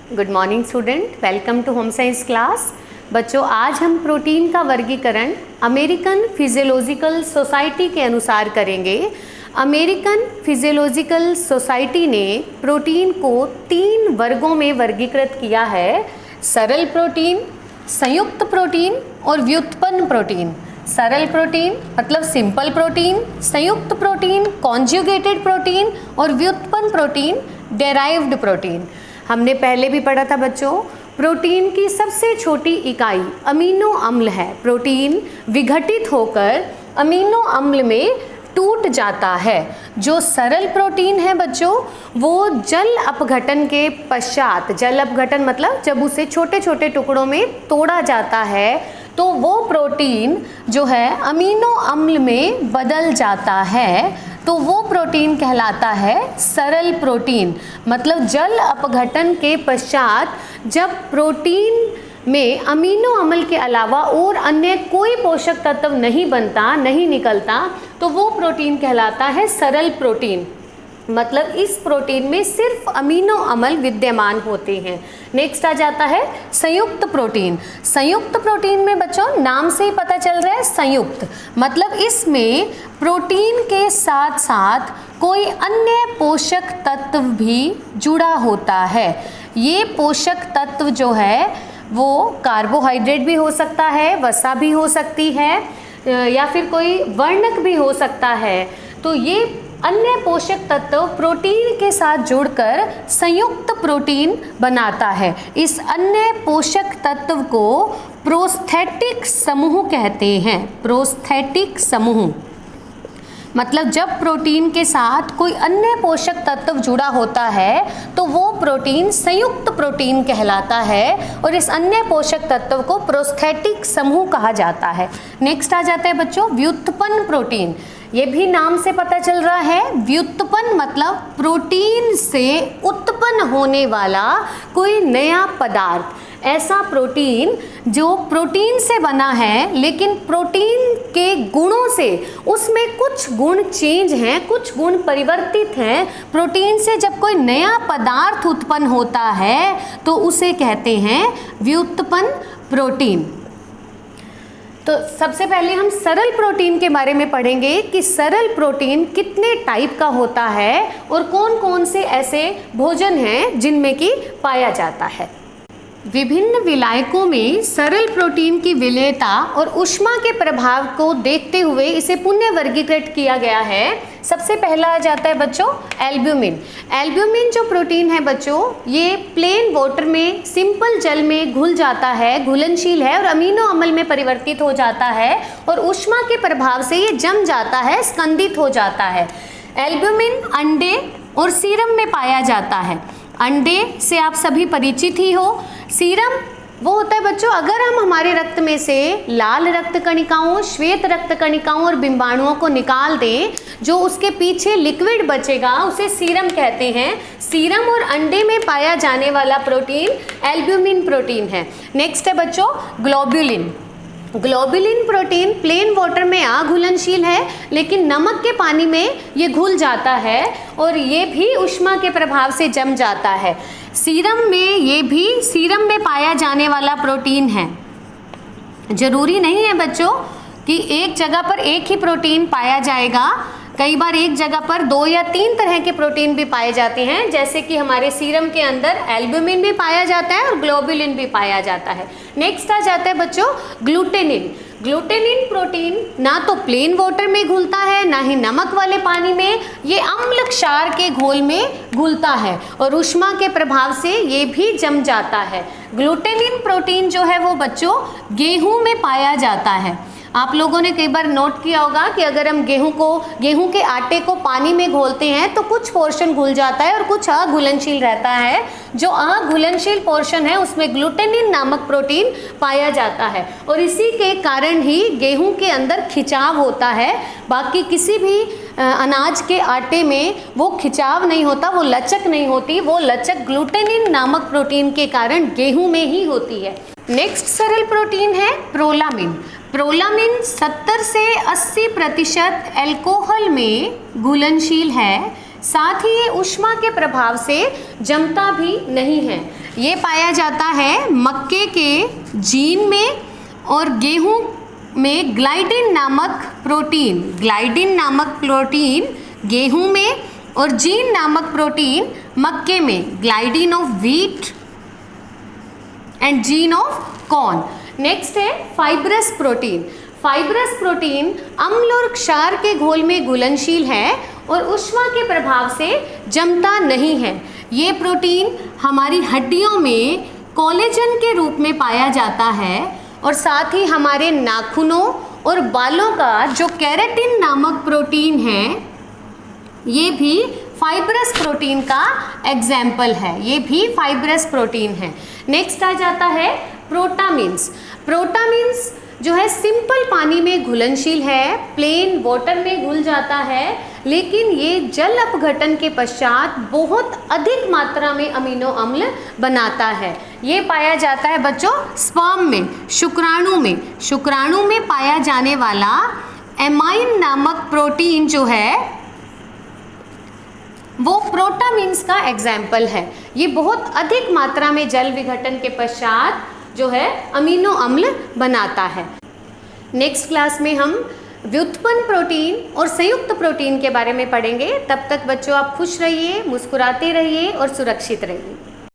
Good morning student, welcome to home science class. बच्चों, आज हम प्रोटीन का वर्गीकरण अमेरिकन फिजियोलॉजिकल सोसाइटी के अनुसार करेंगे। अमेरिकन फिजियोलॉजिकल सोसाइटी ने प्रोटीन को 3 वर्गों में वर्गीकृत किया है: सरल प्रोटीन, संयुक्त प्रोटीन और व्युत्पन्न प्रोटीन। सरल प्रोटीन मतलब सिंपल प्रोटीन, संयुक्त प्रोटीन कॉन्जुगेटेड प्रोटीन और व्युत्पन्न प्रोटीन डेराइव्ड प्रोटीन। हमने पहले भी पढ़ा था बच्चों, प्रोटीन की सबसे छोटी इकाई अमीनो अम्ल है। प्रोटीन विघटित होकर अमीनो अम्ल में टूट जाता है। जो सरल प्रोटीन है बच्चों, वो जल अपघटन के पश्चात, जल अपघटन मतलब जब उसे छोटे छोटे टुकड़ों में तोड़ा जाता है तो वो प्रोटीन जो है अमीनो अम्ल में बदल जाता है, तो वो प्रोटीन कहलाता है सरल प्रोटीन। मतलब जल अपघटन के पश्चात जब प्रोटीन में अमीनो अम्ल के अलावा और अन्य कोई पोषक तत्व नहीं बनता, नहीं निकलता, तो वो प्रोटीन कहलाता है सरल प्रोटीन। मतलब इस प्रोटीन में सिर्फ अमीनो अम्ल विद्यमान होते हैं। नेक्स्ट आ जाता है संयुक्त प्रोटीन। संयुक्त प्रोटीन में बच्चों नाम से ही पता चल रहा है संयुक्त, मतलब इसमें प्रोटीन के साथ साथ कोई अन्य पोषक तत्व भी जुड़ा होता है। ये पोषक तत्व जो है वो कार्बोहाइड्रेट भी हो सकता है, वसा भी हो सकती है, या फिर कोई वर्णक भी हो सकता है। तो ये अन्य पोषक तत्व प्रोटीन के साथ जुड़कर संयुक्त प्रोटीन बनाता है। इस अन्य पोषक तत्व को प्रोस्थेटिक समूह कहते हैं। प्रोस्थेटिक समूह मतलब जब प्रोटीन के साथ कोई अन्य पोषक तत्व जुड़ा होता है तो वो प्रोटीन संयुक्त प्रोटीन कहलाता है और इस अन्य पोषक तत्व को प्रोस्थेटिक समूह कहा जाता है। नेक्स्ट आ जाता है बच्चों व्युत्पन्न प्रोटीन। ये भी नाम से पता चल रहा है, व्युत्पन्न मतलब प्रोटीन से उत्पन्न होने वाला कोई नया पदार्थ। ऐसा प्रोटीन जो प्रोटीन से बना है लेकिन प्रोटीन के गुणों से उसमें कुछ गुण चेंज हैं, कुछ गुण परिवर्तित हैं। प्रोटीन से जब कोई नया पदार्थ उत्पन्न होता है तो उसे कहते हैं व्युत्पन्न प्रोटीन। तो सबसे पहले हम सरल प्रोटीन के बारे में पढ़ेंगे कि सरल प्रोटीन कितने टाइप का होता है और कौन कौन से ऐसे भोजन हैं जिनमें कि पाया जाता है। विभिन्न विलायकों में सरल प्रोटीन की विलेयता और ऊष्मा के प्रभाव को देखते हुए इसे पुनः वर्गीकृत किया गया है। सबसे पहला आ जाता है बच्चों एल्ब्यूमिन। एल्ब्यूमिन जो प्रोटीन है बच्चों, ये प्लेन वाटर में, सिंपल जल में घुल जाता है, घुलनशील है और अमीनो अम्ल में परिवर्तित हो जाता है और ऊष्मा के प्रभाव से ये जम जाता है, स्कंदित हो जाता है। एल्ब्यूमिन अंडे और सीरम में पाया जाता है। अंडे से आप सभी परिचित ही हो। सीरम वो होता है बच्चों, अगर हम हमारे रक्त में से लाल रक्त कणिकाओं, श्वेत रक्त कणिकाओं और बिंबाणुओं को निकाल दें, जो उसके पीछे लिक्विड बचेगा उसे सीरम कहते हैं। सीरम और अंडे में पाया जाने वाला प्रोटीन एल्ब्यूमिन प्रोटीन है। नेक्स्ट है बच्चों globulin. Globulin protein plain water में अघुलनशील है लेकिन नमक के पानी में ये घुल जाता है और ये भी ऊष्मा के प्रभाव से जम जाता है। सीरम में ये भी सीरम में पाया जाने वाला प्रोटीन है। जरूरी नहीं है बच्चों कि एक जगह पर एक ही प्रोटीन पाया जाएगा, कई बार एक जगह पर 2 या 3 तरह के प्रोटीन भी पाए जाते हैं। जैसे कि हमारे सीरम के अंदर एल्ब्यूमिन भी पाया जाता है और ग्लोब्यूलिन भी पाया जाता है। नेक्स्ट आ जाता है बच्चों ग्लूटेनिन। ग्लूटेनिन प्रोटीन ना तो प्लेन वाटर में घुलता है ना ही नमक वाले पानी में, ये अम्ल क्षार के घोल में घुलता है और ऊष्मा के प्रभाव से ये भी जम जाता है। ग्लूटेनिन प्रोटीन जो है वो बच्चों गेहूं में पाया जाता है। आप लोगों ने कई बार नोट किया होगा कि अगर हम गेहूं के आटे को पानी में घोलते हैं तो कुछ पोर्शन घुल जाता है और कुछ अघुलनशील रहता है। जो अघुलनशील पोर्शन है उसमें ग्लूटेनिन नामक प्रोटीन पाया जाता है और इसी के कारण ही गेहूं के अंदर खिंचाव होता है। बाकी किसी भी अनाज के आटे में वो खिंचाव नहीं होता, वो लचक नहीं होती। वो लचक ग्लूटेनिन नामक प्रोटीन के कारण गेहूं में ही होती है। नेक्स्ट सरल प्रोटीन है प्रोलामिन। प्रोलामिन 70 से 80% अल्कोहल में घुलनशील है, साथ ही ये ऊष्मा के प्रभाव से जमता भी नहीं है। ये पाया जाता है मक्के के जीन में और गेहूं में ग्लाइडिन नामक प्रोटीन, ग्लाइडिन नामक प्रोटीन गेहूं में और जीन नामक प्रोटीन मक्के में, gliadin of wheat and zein of corn. Next है फाइब्रस प्रोटीन। फाइब्रस प्रोटीन अम्ल और क्षार के घोल में घुलनशील है और ऊष्मा के प्रभाव से जमता नहीं है। ये प्रोटीन हमारी हड्डियों में कोलेजन के रूप में पाया जाता है और साथ ही हमारे नाखूनों और बालों का जो केराटिन नामक प्रोटीन है, ये भी फाइब्रस प्रोटीन का एग्जाम्पल है, ये भी फाइब्रस प्रोटीन है। नेक्स्ट आ जाता है प्रोटामिन्स। प्रोटामिन्स जो है सिंपल पानी में घुलनशील है, प्लेन वाटर में घुल जाता है, लेकिन ये जल अपघटन के पश्चात बहुत अधिक मात्रा में अमीनो अम्ल बनाता है। ये पाया जाता है बच्चों स्पर्म में, शुक्राणु में। शुक्राणु में पाया जाने वाला एमाइन नामक प्रोटीन जो है वो प्रोटामिन्स का एग्जाम्पल है। ये बहुत अधिक मात्रा में जल विघटन के पश्चात जो है अमीनो अम्ल बनाता है। नेक्स्ट क्लास में हम व्युत्पन्न प्रोटीन और संयुक्त प्रोटीन के बारे में पढ़ेंगे। तब तक बच्चों आप खुश रहिए, मुस्कुराते रहिए और सुरक्षित रहिए।